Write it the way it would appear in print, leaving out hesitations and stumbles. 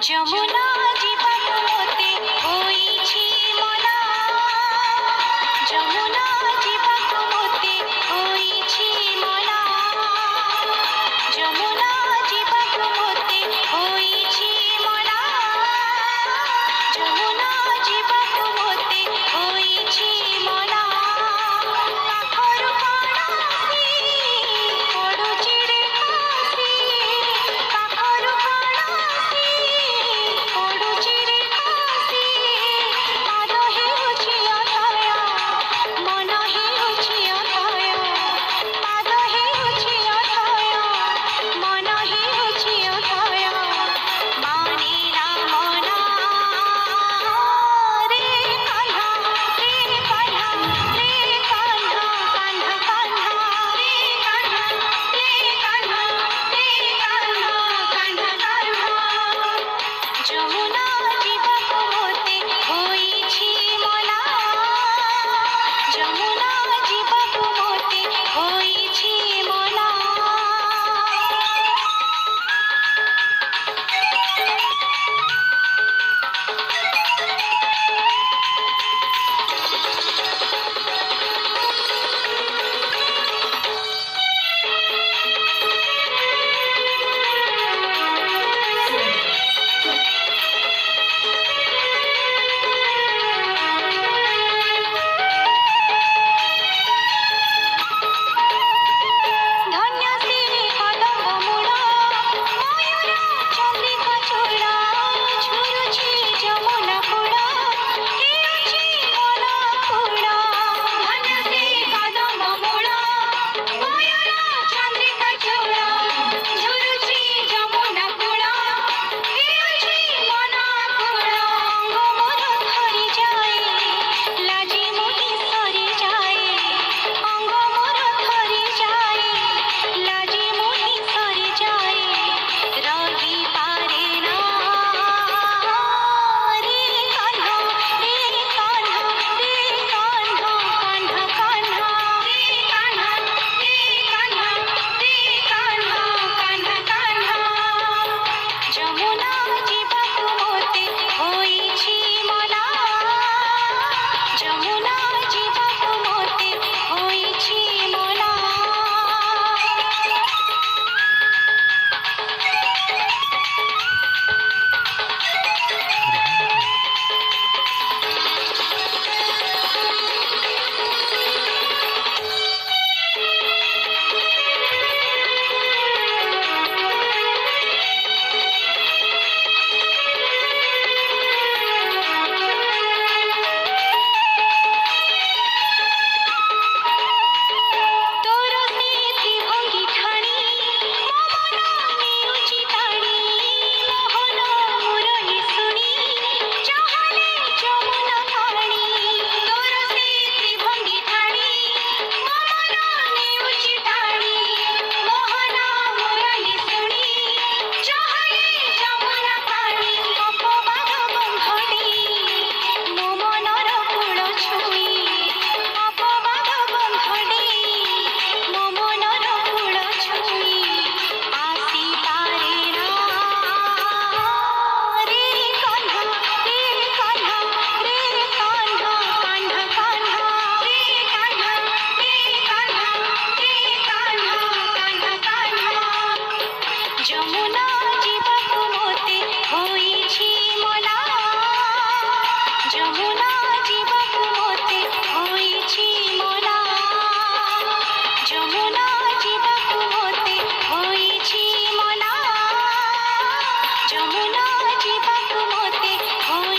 যমুনা জীবাকু মতে হইছি মনা, যমুনা জীবাকু মতে হইছি মনা, যমুনা জীবাকু মতে হইছি মনা, যমুনা জীবাকু মতে হইছি মনা। পাখরু কণাসি পড়ুছি রে হাসি, পাখরু কণাসি পড়ୁଛି ରେ ହାସି। ପାଦ ହେଉଛି ଅଥୟ ମନ ହେଉଛି ଅଥୟ, ପାଦ ହେଉଛି ଅଥୟ ମନ ହେଉଛି ଅଥୟ। ମାନିଲା ମନ ରେ କାହ୍ନା ରେ କାହ୍ନା ରେ କାହ୍ନା, କାହ୍ନା କାହ୍ନା ରେ କାହ୍ନା ରେ କାହ୍ନା ରେ କାହ୍ନା, କାହ୍ନା କାହ୍ନା। ଯମୁନା জীবাকু মতে হইছি মনা, যমুনা জীবাকু মতে হইছি মনা। ଧନ୍ୟ ସେ କଦମ୍ବ ମୂଳ ମୟୂର ଚନ୍ଦ୍ରିକା ଚୂଳ, ଝୁରୁଛି ଯମୁନା କୂଳ ହେଉଛି ମନ କୂଳ। ଧନ୍ୟ ସେ କଦମ୍ବ ମୂଳ ମୟୂର ଚନ୍ଦ୍ରିକା ଚୂଳ, ଝୁରୁଛି ଯମୁନା କୂଳ ହେଉଛି ମନ କୂଳ। ଅଙ୍ଗ ମୋର ଥରି ଯାଏ ଲାଜି ମୋହି ସରି ଯାଏ, ଅଙ୍ଗ ମୋର ଥରି ଯାଏ ଲାଜି ମୋହି ସରି ଯାଏ। ରହିପାରେ ନା ରେ କାହ୍ନା ରେ କାହ୍ନା ରେ କାହ୍ନା, କାହ୍ନା କାହ୍ନା ରେ କାହ୍ନା ରେ କାହ୍ନା ରେ କାହ୍ନା, କାହ୍ନା କାହ୍ନା। ଯମୁନା জীবাকু মতে হইছি মনা, যমুনা জীবাকু মতে হইছি মনা। ତୋର ସ୍ମୃତି ଭଙ୍ଗି ଠାଣି ମୋ ମନ ନେଉଛି ଟାଣି, ମୋହନ ମୁରଲି ଶୁଣି ଚାହାଲେ ଯମୁନା ପାଣି। ତୋର ସ୍ମୃତି ଭଙ୍ଗି ଠାଣି ମୋ ମନ ନେଉଛି ଟାଣି, ମୋହନ ମୁରଲି ଶୁଣି ଚାହାଲେ ଯମୁନା ପାଣି। ଅପବାଦ ଗନ୍ଧ ଦେଇ ମୋ ମନର କୂଳ ଛୁଇଁ, ଅପବାଦ ଗନ୍ଧ ଦେଇ ମୋ ମନର କୂଳ ଛୁଇଁ। ଆସିପାରେ ନା ରେ କାହ୍ନା ରେ କାହ୍ନା ରେ କାହ୍ନା, କାହ୍ନା କାହ୍ନା ରେ କାହ୍ନା ରେ କାହ୍ନା ରେ କାହ୍ନା, କାହ୍ନା କାହ୍ନା। ଯମୁନା জীবাকু মতে হইছি মনা, যমুনা জীবাকু মতে হইছি মনা, যমুনা জীবাকু মতে হইছি মনা, যমুনা জীবাকু মতে হই